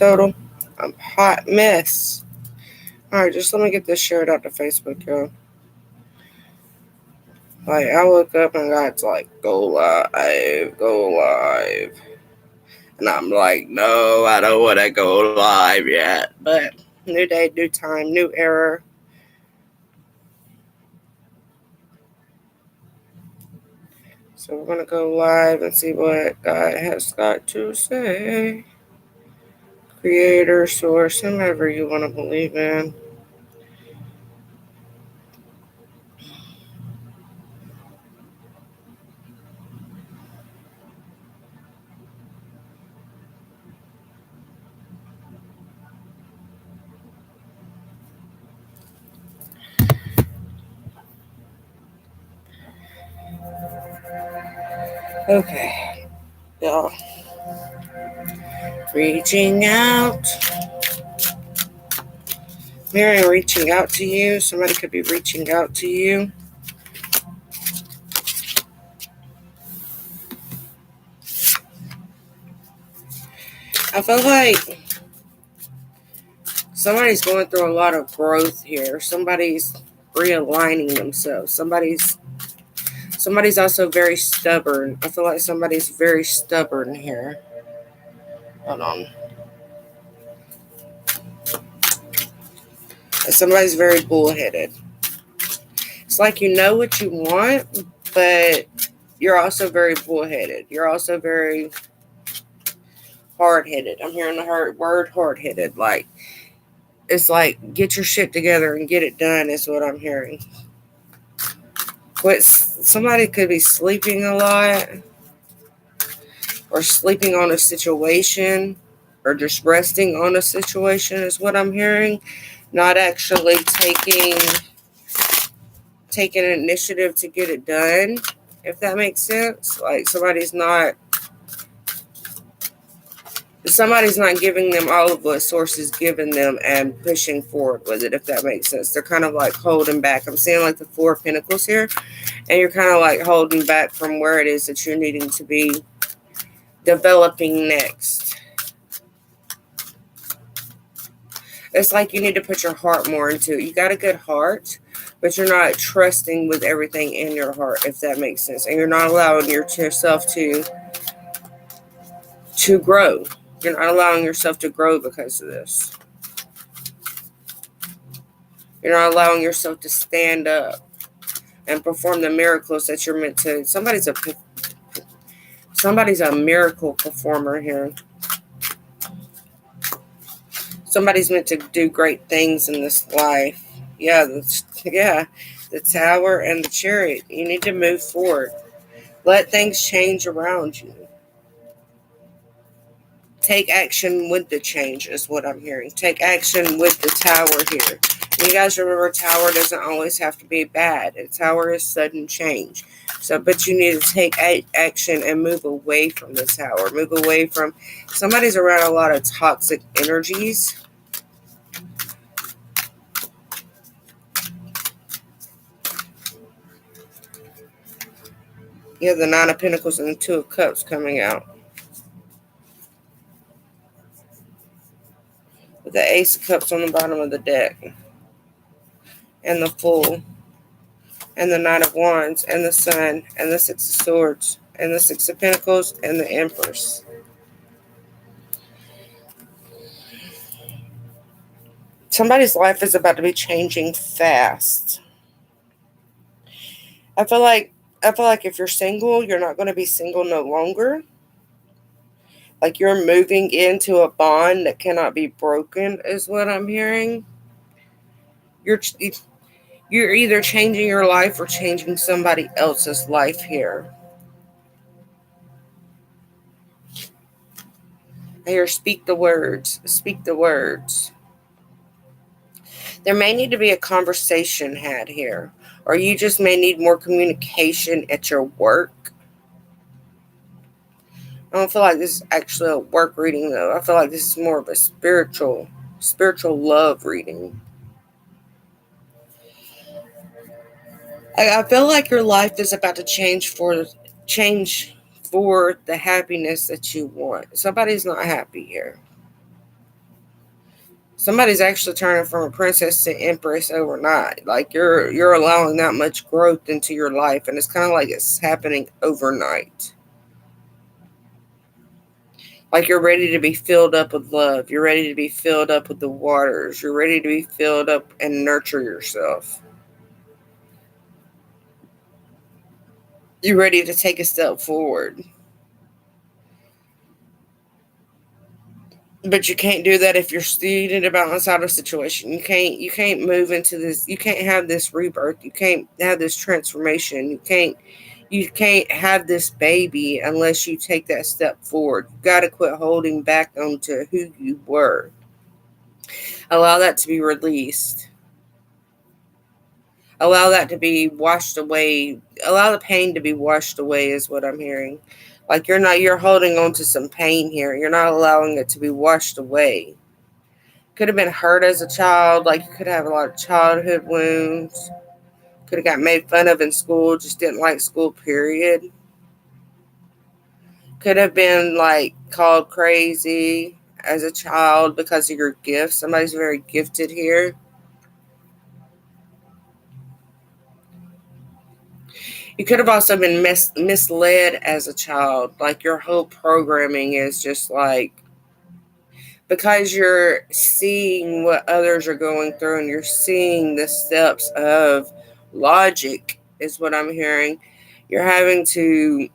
total. I'm hot mess. Alright, just let me get this shared out to Facebook, yo. Like, I woke up and got to, like, go live, go live. And I'm like, no, I don't want to go live yet. But new day, new time, new era. So we're going to go live and see what God has got to say. Creator, source, whomever you want to believe in. Okay, y'all. Reaching out. Mary, reaching out to you. Somebody could be reaching out to you. I feel like somebody's going through a lot of growth here. Somebody's realigning themselves. Somebody's also very stubborn. I feel like somebody's very stubborn here. Hold on. Somebody's very bullheaded. It's like you know what you want, but you're also very bullheaded. You're also very hard-headed. I'm hearing the word hard-headed. Like, it's like, get your shit together and get it done is what I'm hearing. Somebody could be sleeping a lot, or sleeping on a situation, or just resting on a situation is what I'm hearing. Not actually taking initiative to get it done, if that makes sense. Like somebody's not giving them all of what source is giving them and pushing forward with it, if that makes sense. They're kind of like holding back. I'm seeing like the Four of Pentacles here, and you're kind of like holding back from where it is that you're needing to be developing next. It's like you need to put your heart more into it. You got a good heart, but you're not trusting with everything in your heart, if that makes sense. And you're not allowing yourself to grow. You're not allowing yourself to grow because of this. You're not allowing yourself to stand up and perform the miracles that you're meant to. Somebody's a miracle performer here. Somebody's meant to do great things in this life. Yeah, the Tower and the Chariot. You need to move forward. Let things change around you. Take action with the change is what I'm hearing. Take action with the Tower here. You guys remember, Tower doesn't always have to be bad. A Tower is sudden change. But you need to take action and move away from the Tower. Move away from... Somebody's around a lot of toxic energies. You have the Nine of Pentacles and the Two of Cups coming out. With the Ace of Cups on the bottom of the deck. And the Fool. And the Knight of Wands. And the Sun. And the Six of Swords. And the Six of Pentacles. And the Empress. Somebody's life is about to be changing fast. I feel like if you're single, you're not going to be single no longer. Like you're moving into a bond that cannot be broken is what I'm hearing. You're either changing your life or changing somebody else's life here. I hear speak the words. Speak the words. There may need to be a conversation had here. Or you just may need more communication at your work. I don't feel like this is actually a work reading, though. I feel like this is more of a spiritual love reading. I feel like your life is about to change for the happiness that you want. Somebody's not happy here. Somebody's actually turning from a princess to empress overnight. Like you're allowing that much growth into your life, and it's kind of like it's happening overnight. Like you're ready to be filled up with love. You're ready to be filled up with the waters. You're ready to be filled up and nurture yourself. You're ready to take a step forward. But you can't do that if you're still in a balance out of situation. You can't move into this. You can't have this rebirth. You can't have this transformation. You can't have this baby unless you take that step forward. You got to quit holding back onto who you were. Allow that to be released. Allow that to be washed away. Allow the pain to be washed away is what I'm hearing. Like you're holding on to some pain here. You're not allowing it to be washed away. Could have been hurt as a child, like you could have a lot of childhood wounds. Could have got made fun of in school, just didn't like school, period. Could have been like called crazy as a child because of your gift. Somebody's very gifted here. You could have also been misled as a child. Like your whole programming is just like because you're seeing what others are going through and you're seeing the steps of logic, is what I'm hearing. You're having to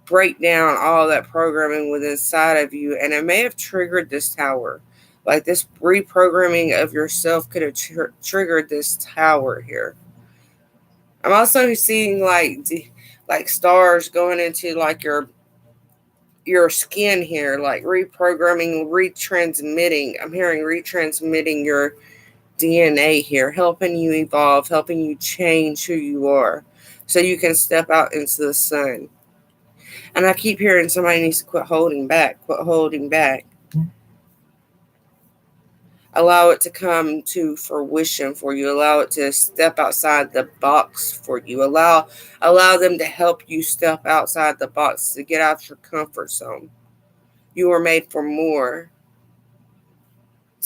break down all that programming within inside of you, and it may have triggered this tower. Like this reprogramming of yourself could have triggered this tower here. I'm also seeing like stars going into like your skin here, like reprogramming, retransmitting. I'm hearing retransmitting your DNA here, helping you evolve, helping you change who you are so you can step out into the sun. And I keep hearing somebody needs to quit holding back, quit holding back. Allow it to come to fruition for you. Allow it to step outside the box for you. Allow them to help you step outside the box, to get out your comfort zone. You were made for more.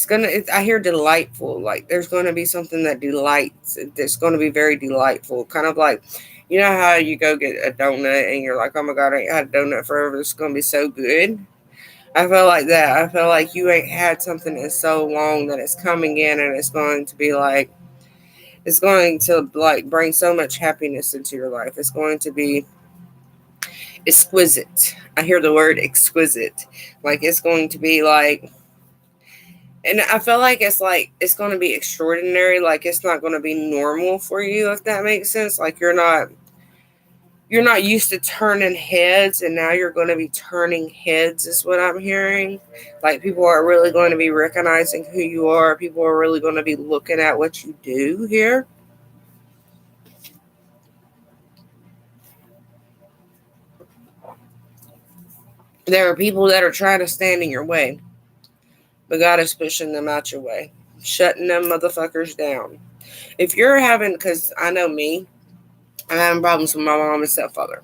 I hear delightful. Like there's gonna be something that delights. It's gonna be very delightful. Kind of like, you know how you go get a donut and you're like, oh my god, I ain't had a donut forever. It's gonna be so good. I feel like that. I feel like you ain't had something in so long that it's coming in and it's going to be like, it's going to like bring so much happiness into your life. It's going to be exquisite. I hear the word exquisite. Like it's going to be and I feel like it's going to be extraordinary. Like it's not going to be normal for you, if that makes sense. Like you're not used to turning heads, and now you're going to be turning heads, is what I'm hearing. Like people are really going to be recognizing who you are. People are really going to be looking at what you do here. There are people that are trying to stand in your way, but God is pushing them out your way, shutting them motherfuckers down. If you're having, because I know me, I'm having problems with my mom and stepfather.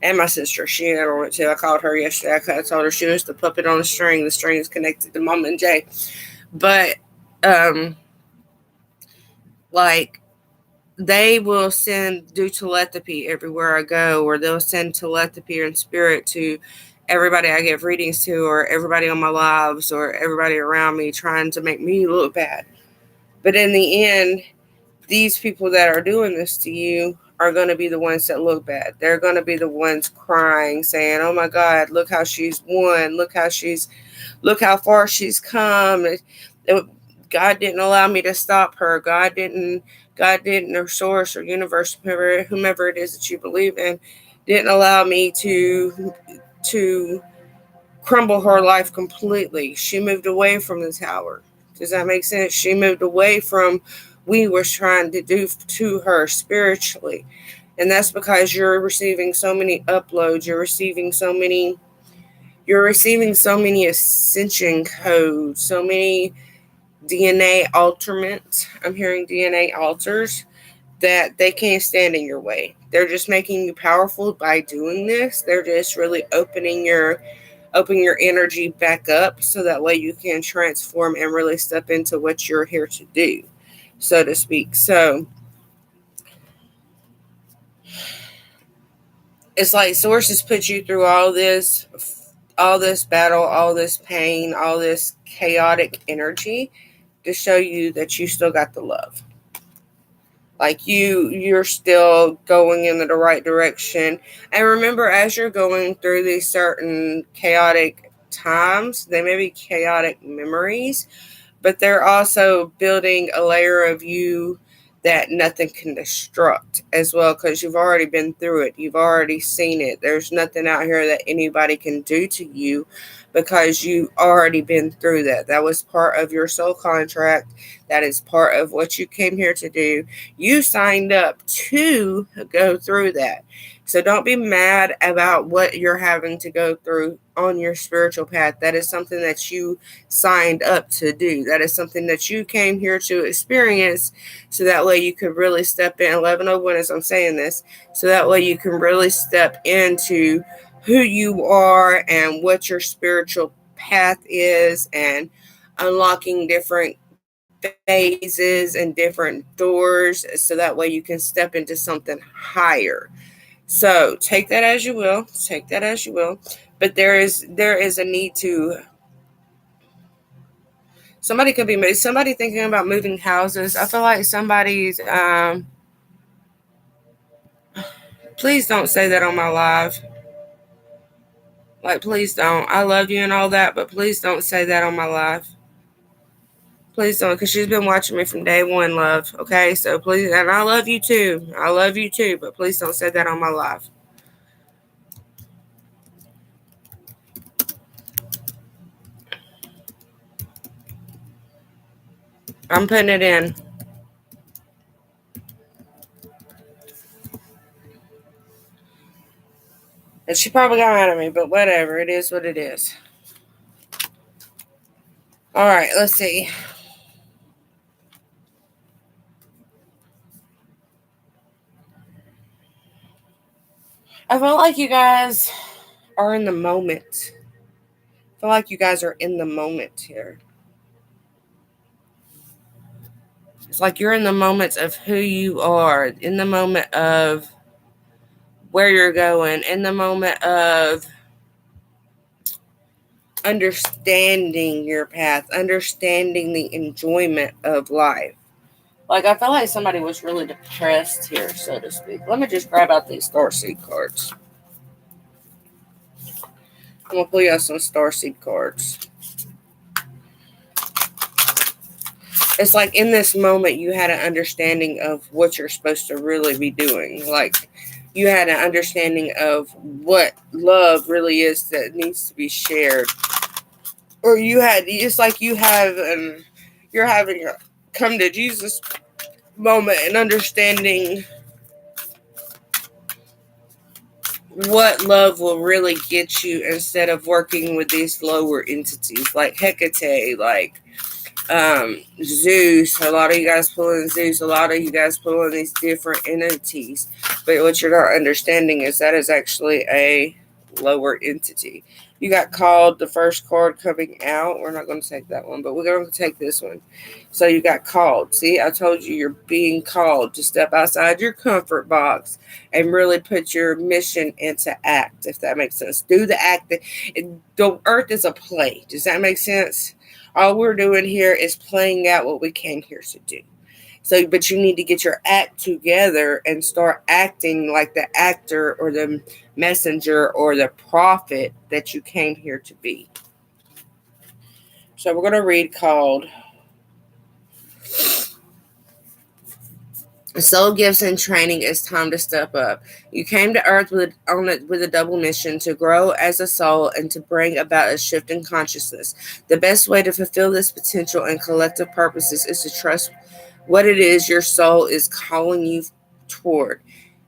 And my sister, she had on it too. I called her yesterday. I told her she was the puppet on the string. The string is connected to Mama and Jay. But, like, they will do telepathy everywhere I go, or they'll send telepathy in spirit to everybody I give readings to, or everybody on my lives, or everybody around me, trying to make me look bad. But in the end, these people that are doing this to you are going to be the ones that look bad. They're going to be the ones crying, saying, "Oh my God, look how she's won. Look how far she's come. God didn't allow me to stop her. God didn't, or source or universe, whomever it is that you believe in, didn't allow me to crumble her life completely. She moved away from the tower." Does that make sense? She moved away from we were trying to do to her spiritually. And that's because you're receiving so many uploads, you're receiving so many ascension codes, so many DNA alterments. I'm hearing DNA alters that they can't stand in your way. They're just making you powerful by doing this. They're just really open your energy back up so that way you can transform and really step into what you're here to do, so to speak. So it's like sources put you through all this battle, all this pain, all this chaotic energy to show you that you still got the love. Like you're still going in the right direction. And remember, as you're going through these certain chaotic times, they may be chaotic memories, but they're also building a layer of you that nothing can destruct as well, because you've already been through it. You've already seen it. There's nothing out here that anybody can do to you because you've already been through that. That was part of your soul contract. That is part of what you came here to do. You signed up to go through that. So don't be mad about what you're having to go through on your spiritual path. That is something that you signed up to do. That is something that you came here to experience, so that way you could really step in. 1101 as I'm saying this, so that way you can really step into who you are and what your spiritual path is, and unlocking different phases and different doors, so that way you can step into something higher. So take that as you will, take that as you will. But there is a need to. Somebody thinking about moving houses. I feel like somebody's. Please don't say that on my live. Like, please don't. I love you and all that, but please don't say that on my live. Please don't, because she's been watching me from day one, love. Okay, so please, and I love you too. I love you too, but please don't say that on my live. I'm putting it in. And she probably got mad at me, but whatever. It is what it is. All right, let's see. I feel like you guys are in the moment. I feel like you guys are in the moment here. It's like you're in the moment of who you are, in the moment of where you're going, in the moment of understanding your path, understanding the enjoyment of life. Like, I felt like somebody was really depressed here, so to speak. Let me just grab out these starseed cards. I'm going to pull you out some starseed cards. It's like in this moment, you had an understanding of what you're supposed to really be doing. Like, you had an understanding of what love really is that needs to be shared. Or it's like you have, you're having a come to Jesus moment and understanding what love will really get you, instead of working with these lower entities like Hecate, like Zeus. A lot of you guys pulling Zeus, a lot of you guys pulling these different entities. But what you're not understanding is that is actually a lower entity. You got called, the first card coming out. We're not going to take that one, but we're going to take this one. So you got called. See, I told you you're being called to step outside your comfort box and really put your mission into act, if that makes sense. Do the act. The earth is a play. Does that make sense? All we're doing here is playing out what we came here to do. So, but you need to get your act together and start acting like the actor or the messenger or the prophet that you came here to be. So we're going to read called Soul Gifts and Training. It's time to step up. You came to Earth with a double mission: to grow as a soul and to bring about a shift in consciousness. The best way to fulfill this potential and collective purposes is to trust what it is your soul is calling you toward,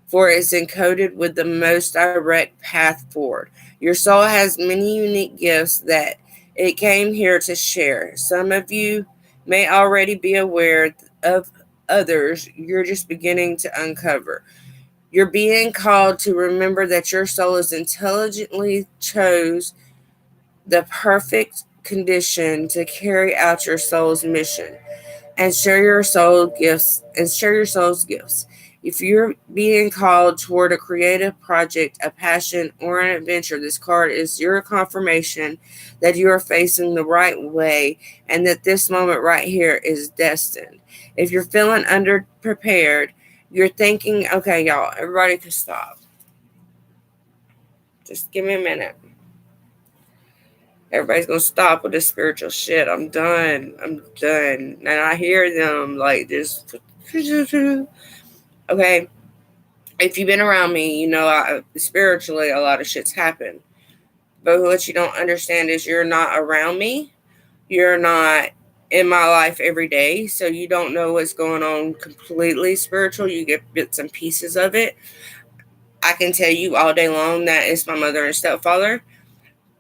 for it's encoded with the most direct path forward. Your soul has many unique gifts that it came here to share. Some of you may already be aware of, others you're just beginning to uncover. You're being called to remember that your soul is intelligently chose the perfect condition to carry out your soul's mission and share your soul's gifts. If you're being called toward a creative project, a passion, or an adventure, this card is your confirmation that you are facing the right way and that this moment right here is destined. If you're feeling underprepared, you're thinking, okay, y'all, everybody can stop. Just give me a minute. Everybody's gonna stop with this spiritual shit. I'm done. And I hear them like just okay. If you've been around me, you know spiritually a lot of shit's happened. But what you don't understand is you're not around me. You're not in my life every day, so you don't know what's going on completely spiritual. You get bits and pieces of it. I can tell you all day long that it's my mother and stepfather.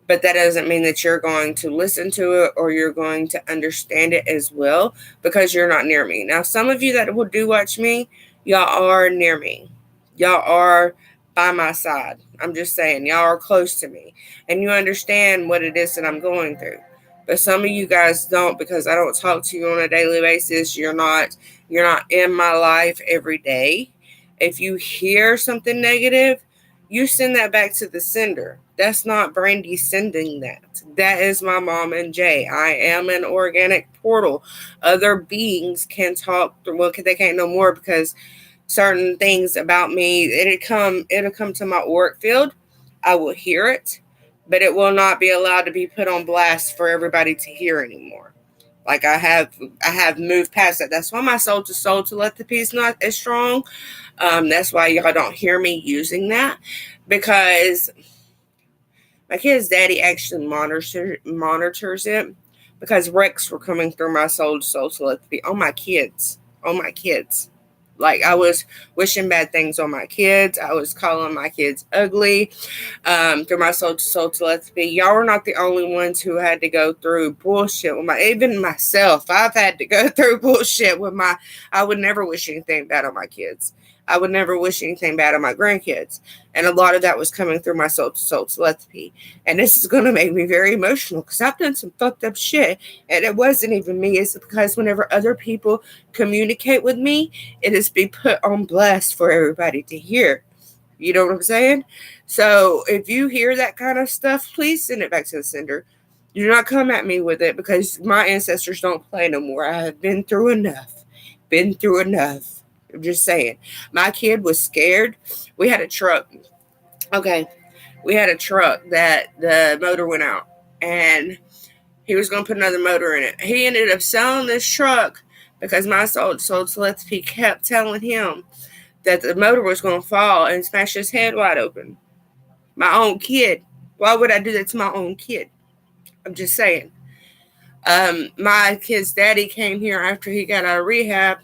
But that doesn't mean that you're going to listen to it or you're going to understand it as well because you're not near me. Now, some of you that will do watch me, y'all are near me. Y'all are by my side. I'm just saying, y'all are close to me and you understand what it is that I'm going through. But some of you guys don't because I don't talk to you on a daily basis. You're not in my life every day. If you hear something negative, you send that back to the sender. That's not Brandy sending that. That is my mom and Jay. I am an organic portal. Other beings can talk. Well, they can't know more because certain things about me, it'll come to my auric field. I will hear it, but it will not be allowed to be put on blast for everybody to hear anymore. Like I have moved past that. That's why my soul to soul telepathy is not as strong. That's why y'all don't hear me using that because my kid's daddy actually monitors it because wrecks were coming through my soul to soul telepathy on my kids. On my kids. Like I was wishing bad things on my kids. I was calling my kids ugly through my soul to soul telepathy. Y'all are not the only ones who had to go through bullshit with even myself. I've had to go through bullshit with I would never wish anything bad on my kids. I would never wish anything bad on my grandkids. And a lot of that was coming through my soul to soul telepathy. And this is going to make me very emotional because I've done some fucked up shit. And it wasn't even me. It's because whenever other people communicate with me, it is be put on blast for everybody to hear. You know what I'm saying? So if you hear that kind of stuff, please send it back to the sender. Do not come at me with it because my ancestors don't play no more. I have been through enough. Been through enough. I'm just saying. My kid was scared. We had a truck. Okay. We had a truck that the motor went out. And he was going to put another motor in it. He ended up selling this truck because my soul telepathy kept telling him that the motor was going to fall and smash his head wide open. My own kid. Why would I do that to my own kid? I'm just saying. My kid's daddy came here after he got out of rehab.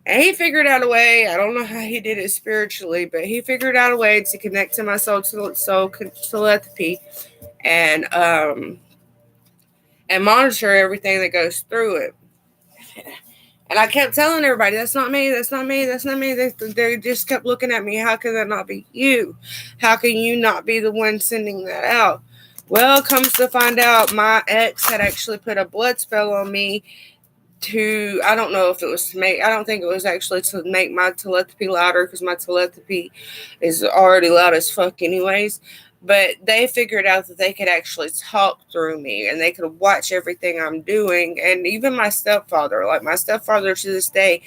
And he figured out a way. I don't know how he did it spiritually, but he figured out a way to connect to my soul telepathy and monitor everything that goes through it. And I kept telling everybody, that's not me, that's not me, that's not me. They just kept looking at me. How can that not be you? How can you not be the one sending that out? Well, comes to find out, my ex had actually put a blood spell on me I don't know if it was I don't think it was actually to make my telepathy louder because my telepathy is already loud as fuck anyways. But they figured out that they could actually talk through me and they could watch everything I'm doing. And even my stepfather, to this day,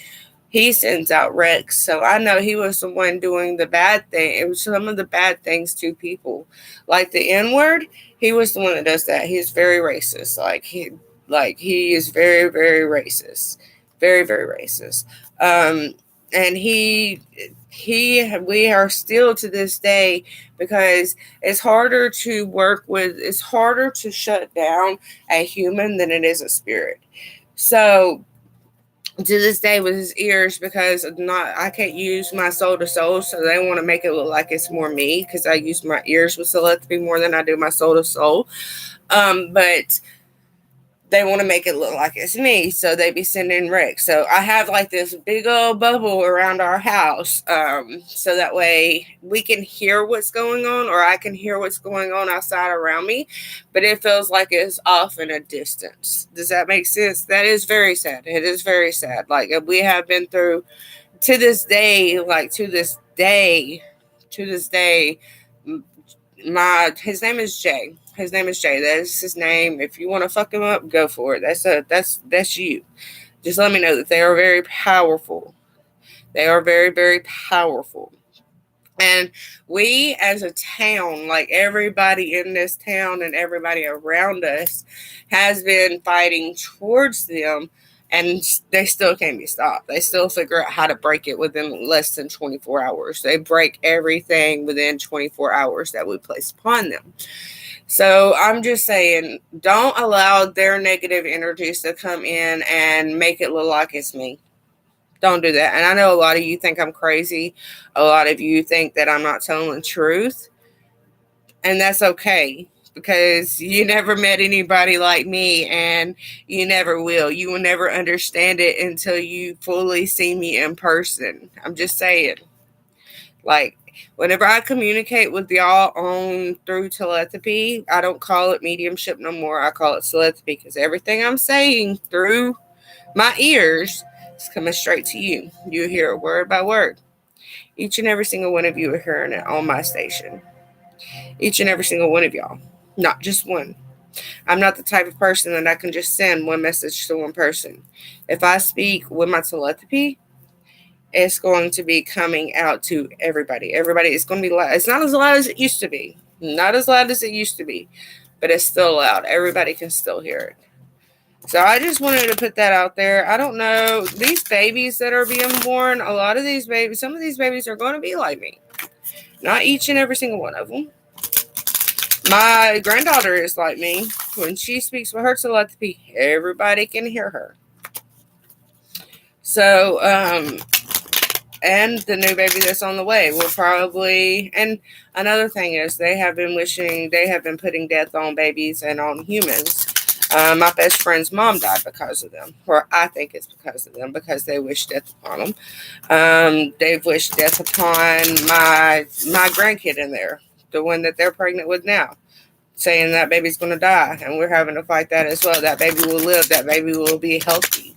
he sends out wrecks. So I know he was the one doing the bad thing. It was some of the bad things to people. Like the N-word, he was the one that does that. He's very racist. He is very, very racist. Very, very racist. And we are still to this day because it's harder to shut down a human than it is a spirit. So to this day with his ears, because I can't use my soul to soul, so they want to make it look like it's more me because I use my ears with telepathy more than I do my soul to soul. But they want to make it look like it's me, so they be sending Rick. So I have like this big old bubble around our house, so that way we can hear what's going on, or I can hear what's going on outside around me, but it feels like it's off in a distance. Does that make sense? That is very sad. It is very sad. Like we have been through to this day, to this day, my his name is Jay. His name is Jay. That's his name. If you want to fuck him up, go for it. That's you. Just let me know that they are very powerful. They are very, very powerful. And we as a town, like everybody in this town and everybody around us, has been fighting towards them, and they still can't be stopped. They still figure out how to break it within less than 24 hours. They break everything within 24 hours that we place upon them. So I'm just saying, don't allow their negative energies to come in and make it look like it's me. Don't do that. And I know a lot of you think I'm crazy. A lot of you think that I'm not telling the truth. And that's okay, because you never met anybody like me, and you never will. You will never understand it until you fully see me in person. I'm just saying. Like, whenever I communicate with y'all on through telepathy, I don't call it mediumship no more. I call it telepathy, because everything I'm saying through my ears is coming straight to you. You hear it word by word. Each and every single one of you are hearing it on my station. Each and every single one of y'all. Not just one. I'm not the type of person that I can just send one message to one person. If I speak with my telepathy, it's going to be coming out to everybody. Everybody, it's going to be loud. It's not as loud as it used to be. Not as loud as it used to be. But it's still loud. Everybody can still hear it. So I just wanted to put that out there. I don't know. These babies that are being born, a lot of these babies, some of these babies are going to be like me. Not each and every single one of them. My granddaughter is like me. When she speaks with her telepathy, everybody can hear her. So, and the new baby that's on the way will probably, and another thing is they have been putting death on babies and on humans. My best friend's mom died because of them, or I think it's because of them, because they wished death upon them. They've wished death upon my grandkid in there, the one that they're pregnant with now, saying that baby's going to die, and we're having to fight that as well. That baby will live. That baby will be healthy.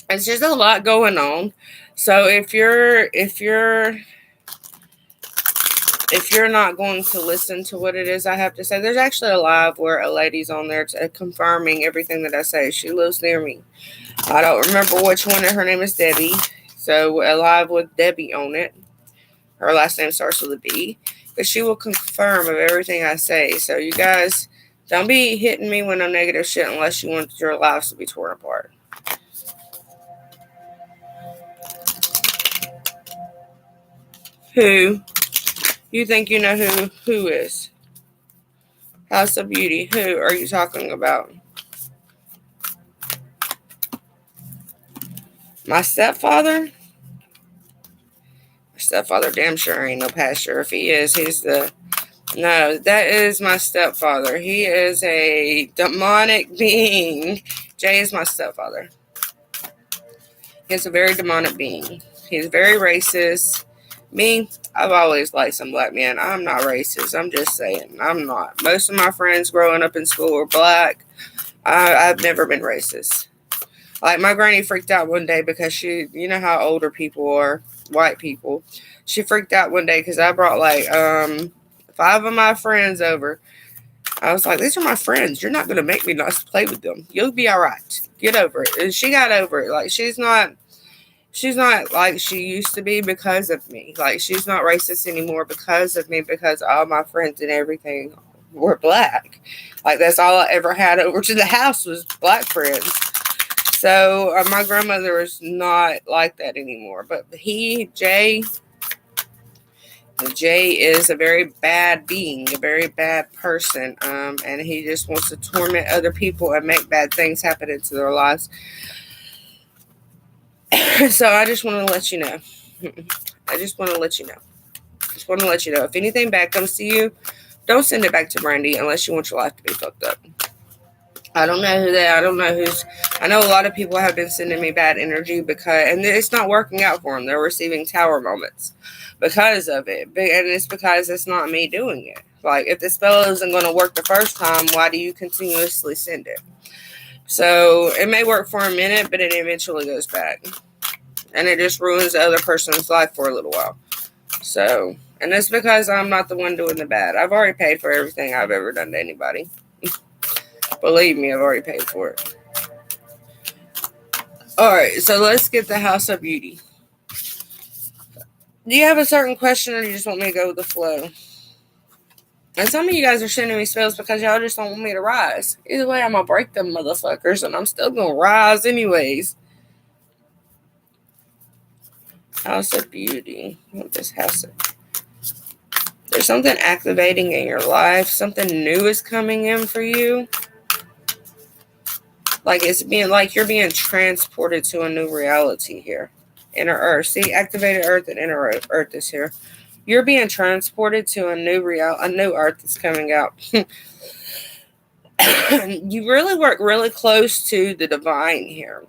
It's just a lot going on. So if you're not going to listen to what it is I have to say, there's actually a live where a lady's on there confirming everything that I say. She lives near me. I don't remember which one. Her name is Debbie. So a live with Debbie on it. Her last name starts with a B. But she will confirm of everything I say. So you guys, don't be hitting me with no negative shit unless you want your lives to be torn apart. Who? You think you know who is? House of Beauty. Who are you talking about? My stepfather? My stepfather damn sure ain't no pastor. If he is, no, that is my stepfather. He is a demonic being. Jay is my stepfather. He's a very demonic being. He's very racist. Me, I've always liked some black men. I'm not racist. I'm just saying. I'm not. Most of my friends growing up in school were black. I've never been racist. Like, my granny freaked out one day because you know how older people are, white people. She freaked out one day because I brought like 5 of my friends over. I was like, these are my friends. You're not going to make me not play with them. You'll be all right. Get over it. And she got over it. Like, she's not like she used to be because of me. Like, she's not racist anymore because of me, because all my friends and everything were black. Like, that's all I ever had over to the house was black friends. So my grandmother is not like that anymore. But Jay is a very bad being, a very bad person, and he just wants to torment other people and make bad things happen into their lives. So I just want to let you know. Just want to let you know. If anything bad comes to you, don't send it back to Brandy unless you want your life to be fucked up. I don't know who I don't know who's. I know a lot of people have been sending me bad energy and it's not working out for them. They're receiving tower moments because of it, and it's because it's not me doing it. Like, if the spell isn't going to work the first time, why do you continuously send it? So it may work for a minute, but it eventually goes back, and it just ruins the other person's life for a little while. So, and it's because I'm not the one doing the bad. I've already paid for everything I've ever done to anybody. Believe me, I've already paid for it. Alright, so let's get the House of Beauty. Do you have a certain question, or do you just want me to go with the flow? And some of you guys are sending me spells because y'all just don't want me to rise. Either way, I'm going to break them motherfuckers, and I'm still going to rise anyways. House of Beauty. What this House of... There's something activating in your life. Something new is coming in for you. Like, it's being like you're being transported to a new reality here. Inner Earth. See, activated Earth and Inner Earth is here. You're being transported to a new Earth that's coming out. You really work really close to the divine here.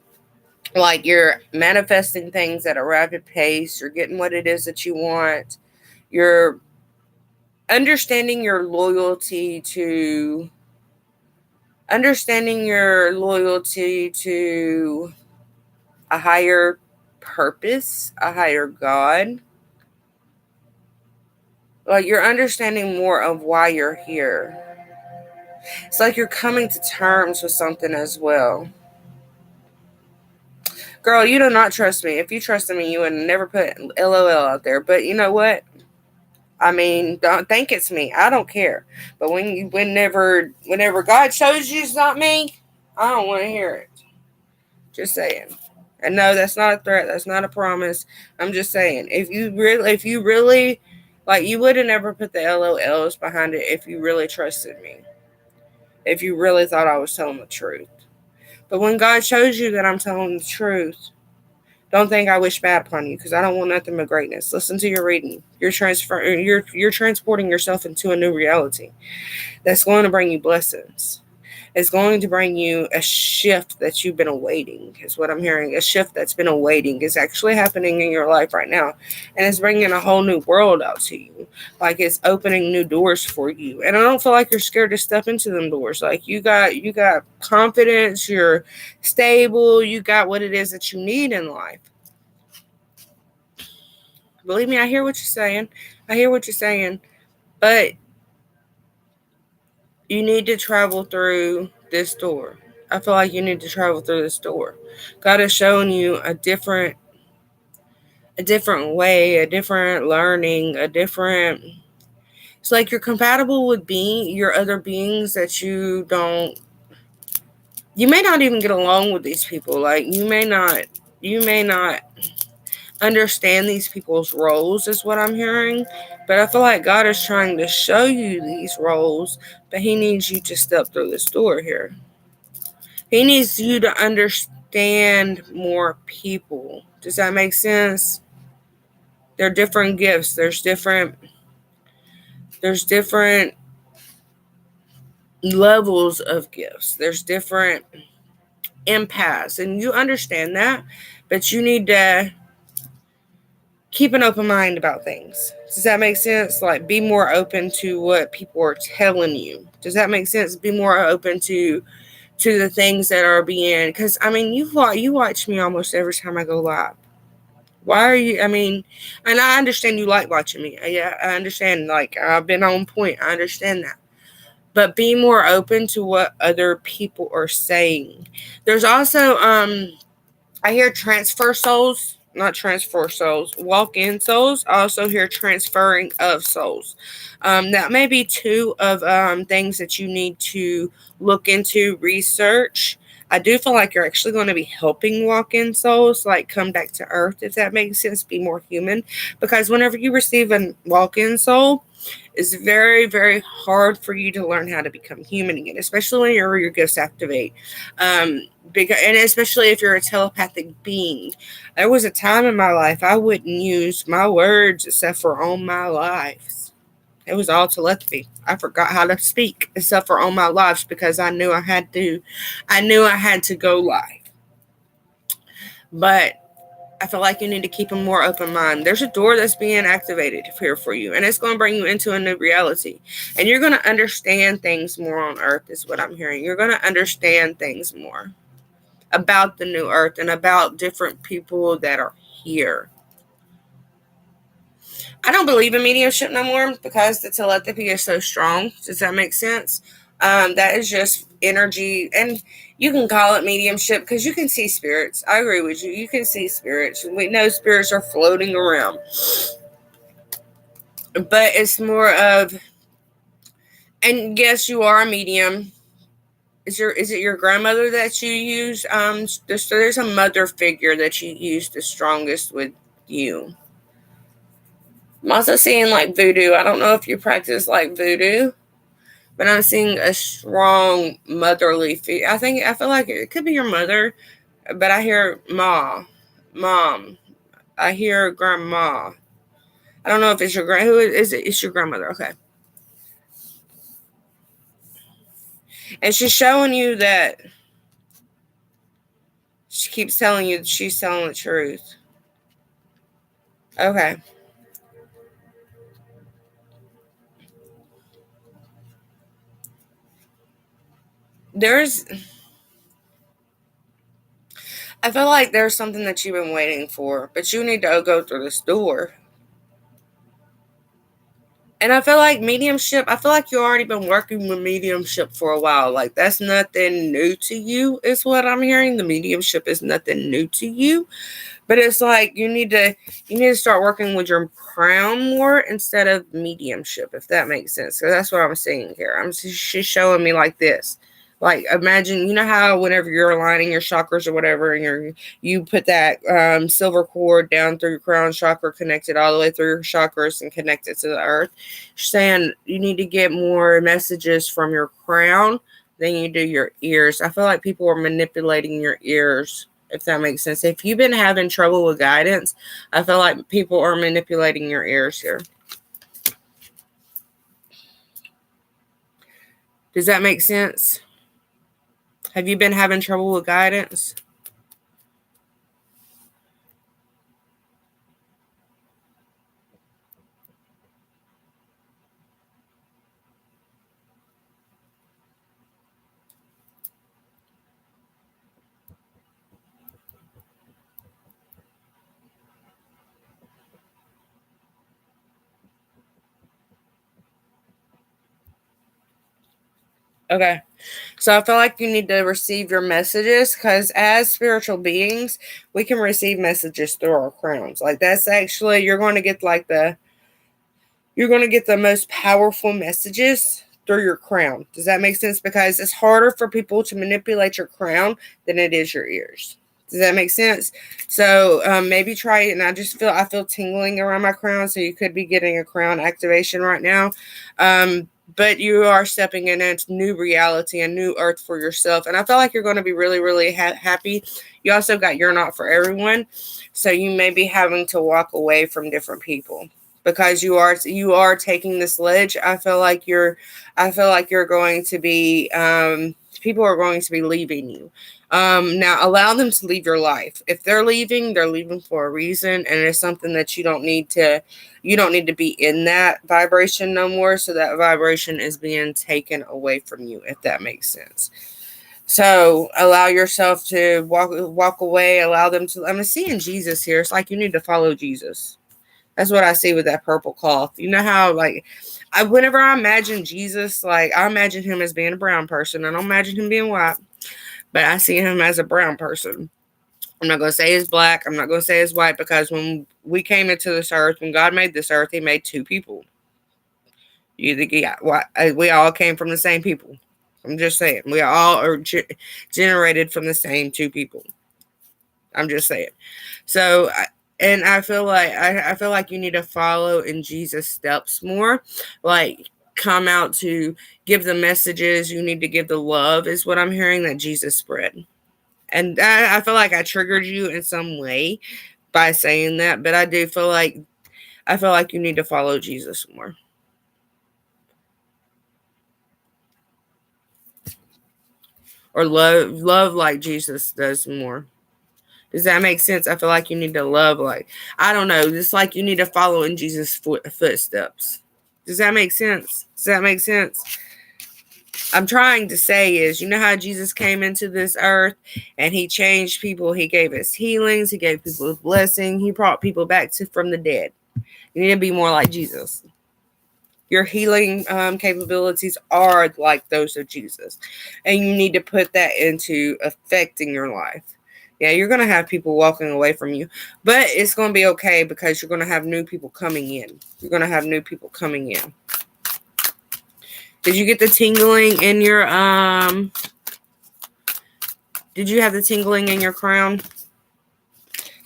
Like, you're manifesting things at a rapid pace. You're getting what it is that you want. You're understanding your loyalty to a higher purpose, a higher God. Like, you're understanding more of why you're here. It's like you're coming to terms with something as well. Girl, you do not trust me. If you trusted me, you would never put LOL out there. But you know what? I mean, don't think it's me. I don't care. But whenever God shows you it's not me, I don't want to hear it. Just saying. And no, that's not a threat. That's not a promise. I'm just saying. If you really, like, you would have never put the LOLs behind it if you really trusted me. If you really thought I was telling the truth. But when God shows you that I'm telling the truth, don't think I wish bad upon you, because I don't want nothing but greatness. Listen to your reading. You're transporting yourself into a new reality that's going to bring you blessings. It's going to bring you a shift that you've been awaiting, is what I'm hearing. A shift that's been awaiting is actually happening in your life right now. And it's bringing a whole new world out to you. Like, it's opening new doors for you. And I don't feel like you're scared to step into them doors. Like, you got confidence, you're stable, you got what it is that you need in life. Believe me, I hear what you're saying. But you need to travel through this door. I feel like you need to travel through this door. God is showing you a different way, a different learning, it's like you're compatible with your other beings that you may not even get along with these people. Like, you may not understand these people's roles, is what I'm hearing. But I feel like God is trying to show you these roles, but he needs you to step through this door here. He needs you to understand more people. Does that make sense? There are different gifts. There's different levels of gifts. There's different empaths. And you understand that, but you need to keep an open mind about things. Does that make sense? Like, be more open to what people are telling you. Does that make sense? Be more open to the things that are being, because I mean, you watch me almost every time I go live. Why are you, and I understand you like watching me. Yeah, I understand. Like, I've been on point. I understand that. But be more open to what other people are saying. There's also, I hear transfer souls. Not transfer souls, walk-in souls. I also hear transferring of souls. That may be two of things that you need to look into, research. I do feel like you're actually going to be helping walk-in souls, like, come back to earth, if that makes sense, be more human. Because whenever you receive a walk-in soul, it's very, very hard for you to learn how to become human again, especially when your gifts activate. And especially if you're a telepathic being. There was a time in my life I wouldn't use my words except for on my lives. It was all telepathy. I forgot how to speak except for on my lives because I knew I had to. I knew I had to go live. But I feel like you need to keep a more open mind. There's a door that's being activated here for you, and it's going to bring you into a new reality. And you're going to understand things more on Earth, is what I'm hearing. You're going to understand things more about the new Earth and about different people that are here. I don't believe in mediumship no more because the telepathy is so strong. Does that make sense? That is just energy, and you can call it mediumship because you can see spirits. I agree with you. You can see spirits. We know spirits are floating around, but it's more of, and yes, you are a medium. Is it your grandmother that you use? There's a mother figure that you use the strongest with you. I'm also seeing like voodoo. I don't know if you practice like voodoo, but I'm seeing a strong motherly feel. I feel like it could be your mother, but I hear mom. I hear grandma. I don't know if it's your who is it? It's your grandmother. Okay, and she's showing you that she keeps telling you that she's telling the truth. Okay, there's. I feel like there's something that you've been waiting for, but you need to go through this door. And I feel like mediumship, I feel like you already been working with mediumship for a while. Like that's nothing new to you, is what I'm hearing. The mediumship is nothing new to you. But it's like you need to start working with your crown more instead of mediumship, if that makes sense. So that's what I'm seeing here. She's showing me like this. Like imagine, you know how whenever you're aligning your chakras or whatever, and you put that silver cord down through your crown chakra, connect it all the way through your chakras and connect it to the earth. She's saying you need to get more messages from your crown than you do your ears. I feel like people are manipulating your ears, if that makes sense. If you've been having trouble with guidance, I feel like people are manipulating your ears here. Does that make sense? Have you been having trouble with guidance? Okay. So I feel like you need to receive your messages because as spiritual beings, we can receive messages through our crowns. Like that's actually you're going to get the most powerful messages through your crown. Does that make sense? Because it's harder for people to manipulate your crown than it is your ears. Does that make sense? So maybe try it. And I feel tingling around my crown. So you could be getting a crown activation right now. But you are stepping in a new reality, a new earth for yourself. And I feel like you're going to be really, really happy. You also got You're Not For Everyone. So you may be having to walk away from different people because you are taking this ledge. I feel like you're going to be people are going to be leaving you. Now allow them to leave your life. If they're leaving for a reason, and it's something that you don't need to be in that vibration no more. So that vibration is being taken away from you, if that makes sense. So allow yourself to walk away. Allow them to. I'm seeing Jesus here. It's like you need to follow Jesus. That's what I see with that purple cloth. You know how whenever I imagine Jesus, like I imagine him as being a brown person. I don't imagine him being white, but I see him as a brown person. I'm not going to say he's black. I'm not going to say he's white because when we came into this earth, when God made this earth, he made two people. We all came from the same people. I'm just saying. We all are generated from the same two people. I'm just saying. So, and I feel like you need to follow in Jesus' steps more. Like, come out to give the messages. You need to give the love, is what I'm hearing that Jesus spread. And I feel like I triggered you in some way by saying that, but I feel like you need to follow Jesus more. or love like Jesus does more. Does that make sense? I feel like you need to love like, I don't know, just like you need to follow in Jesus' footsteps. Does that make sense? Does that make sense? I'm trying to say is, you know how Jesus came into this earth and he changed people. He gave us healings. He gave people blessing. He brought people back from the dead. You need to be more like Jesus. Your healing capabilities are like those of Jesus. And you need to put that into affecting your life. Yeah, you're going to have people walking away from you. But it's going to be okay because you're going to have new people coming in. You're going to have new people coming in. Did you get the tingling in your, did you have the tingling in your crown?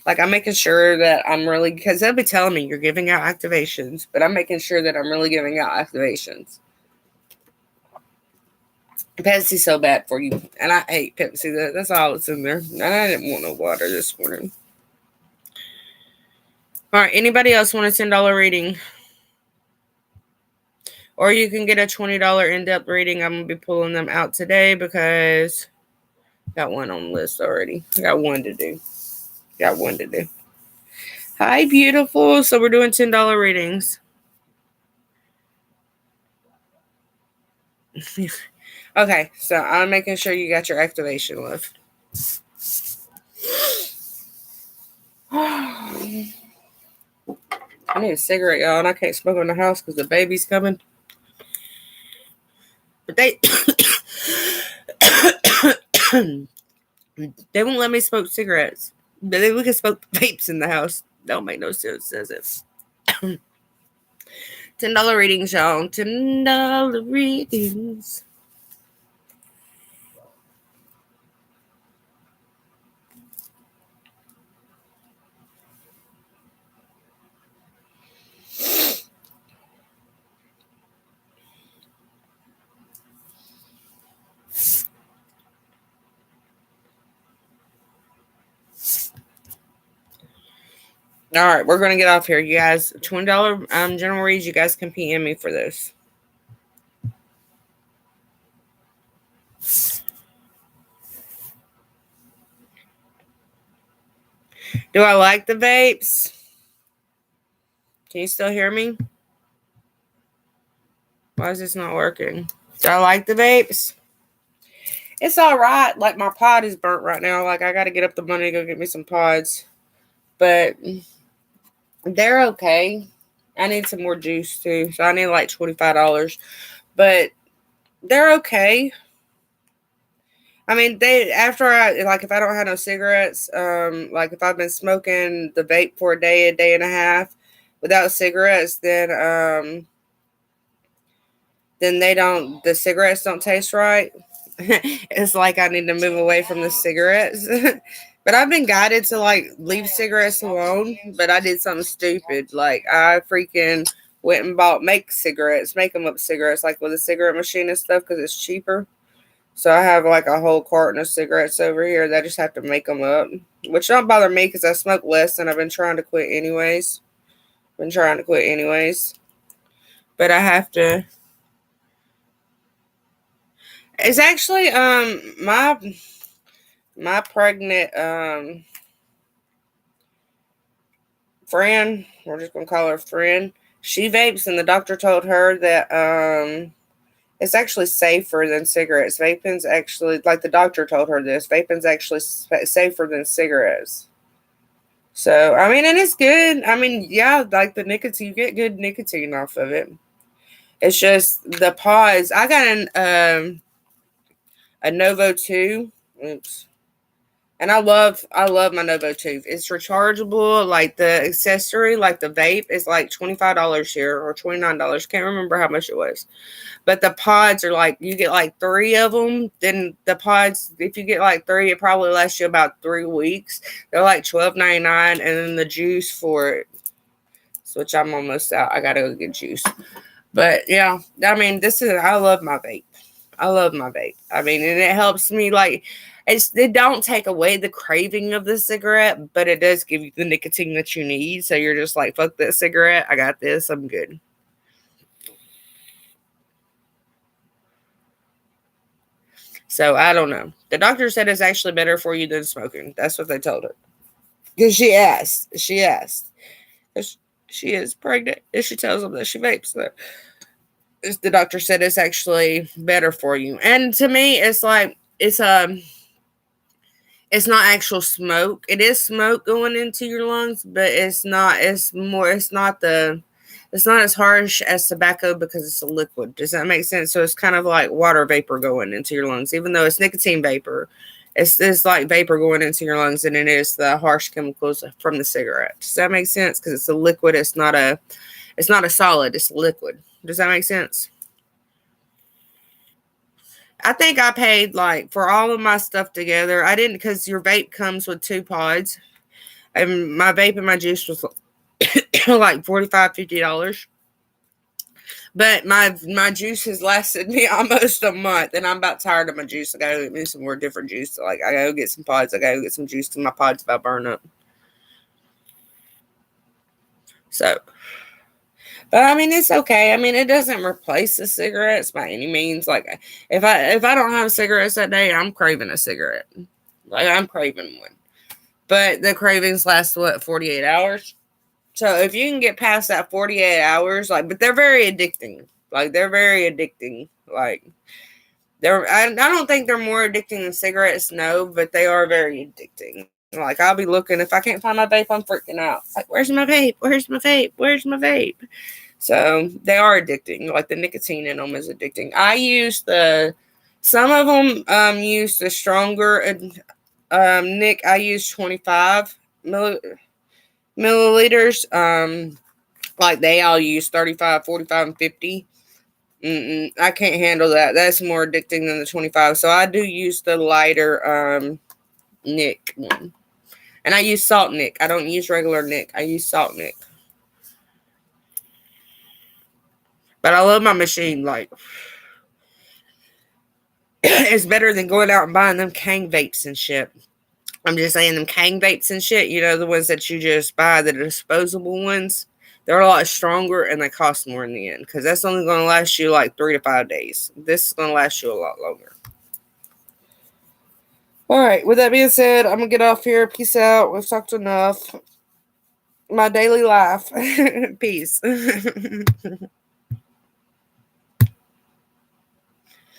Like, I'm making sure that I'm really, because they'll be telling me you're giving out activations, but I'm making sure that I'm really giving out activations. Pepsi's so bad for you, and I hate Pepsi. That's all that's in there. And I didn't want no water this morning. All right, anybody else want a $10 reading? Or you can get a $20 in-depth reading. I'm going to be pulling them out today because I got one on the list already. I got one to do. Hi, beautiful. So we're doing $10 readings. Okay, so I'm making sure you got your activation left. I need a cigarette, y'all, and I can't smoke in the house because the baby's coming. But they won't let me smoke cigarettes. But we can smoke vapes in the house. Don't make no sense, does it? $10 readings, y'all. $10 readings. All right, we're gonna get off here, you guys. $20 general reads. You guys can PM me for this. Do I like the vapes? Can you still hear me? Why is this not working? Do I like the vapes? It's all right. Like, my pod is burnt right now. Like, I got to get up the money to go get me some pods. But they're okay. I need some more juice, too. So, I need like $25. But they're okay. I mean, after if I don't have no cigarettes, like if I've been smoking the vape for a day and a half without cigarettes, then the cigarettes don't taste right. It's like I need to move away from the cigarettes. But I've been guided to like leave cigarettes alone, but I did something stupid. Like, I freaking went and make them up cigarettes, like with a cigarette machine and stuff, because it's cheaper. So I have like a whole carton of cigarettes over here that I just have to make them up, which don't bother me because I smoke less and I've been trying to quit anyways. But I have to. It's actually my pregnant friend, we're just gonna call her friend. She vapes, and the doctor told her that it's actually safer than cigarettes. Vaping's actually, like the doctor told her this, vaping's actually safer than cigarettes. So, I mean, and it's good. I mean, yeah, like the nicotine, you get good nicotine off of it. It's just the pods. I got a Novo 2. Oops. And I love my Novo 2. It's rechargeable. Like the accessory, like the vape, is like $25 here or $29. Can't remember how much it was. But the pods are like, you get like 3 of them. Then the pods, if you get like 3, it probably lasts you about 3 weeks. They're like $12.99, and then the juice for it, which I'm almost out. I gotta go get juice. But yeah, I mean, I love my vape. I mean, and it helps me, like, it don't take away the craving of the cigarette, but it does give you the nicotine that you need. So you're just like, fuck that cigarette. I got this. I'm good. So I don't know. The doctor said it's actually better for you than smoking. That's what they told her. Because she asked. She asked. 'Cause she is pregnant. And she tells them that she vapes. So the doctor said it's actually better for you. And to me, it's like, it's not actual smoke. It is smoke going into your lungs, but it's not as harsh as tobacco because it's a liquid. Does that make sense? So it's kind of like water vapor going into your lungs, even though it's nicotine vapor. It's like vapor going into your lungs than it is the harsh chemicals from the cigarette. Does that make sense? Because it's a liquid. It's not a solid. It's a liquid. Does that make sense? I think I paid like for all of my stuff together. I didn't, because your vape comes with 2 pods, and my vape and my juice was like $45-$50. But my juice has lasted me almost a month, and I'm about tired of my juice. I gotta get me some more different juice. Like I gotta get some pods. I gotta get some juice to my pods about burn up. So, but I mean, it's okay. I mean, it doesn't replace the cigarettes by any means. Like if I don't have cigarettes that day, I'm craving a cigarette. Like I'm craving one. But the cravings last what, 48 hours? So if you can get past that 48 hours, like, but they're very addicting. Like they're very addicting. Like I don't think they're more addicting than cigarettes, no, but they are very addicting. Like I'll be looking, if I can't find my vape, I'm freaking out. Like, where's my vape? Where's my vape? Where's my vape? So they are addicting. Like the nicotine in them is addicting. Some of them use the stronger Nick. I use 25 milliliters. Like they all use 35, 45, and 50. I can't handle that. That's more addicting than the 25. So I do use the lighter Nick one. And I use salt Nick. I don't use regular Nick. I use salt Nick. But I love my machine. Like, it's better than going out and buying them Kang vapes and shit. I'm just saying, them Kang vapes and shit, you know, the ones that you just buy, the disposable ones, they're a lot stronger and they cost more in the end, because that's only going to last you like 3 to 5 days. This is going to last you a lot longer. All right, with that being said, I'm going to get off here. Peace out. We've talked enough. My daily life. Peace.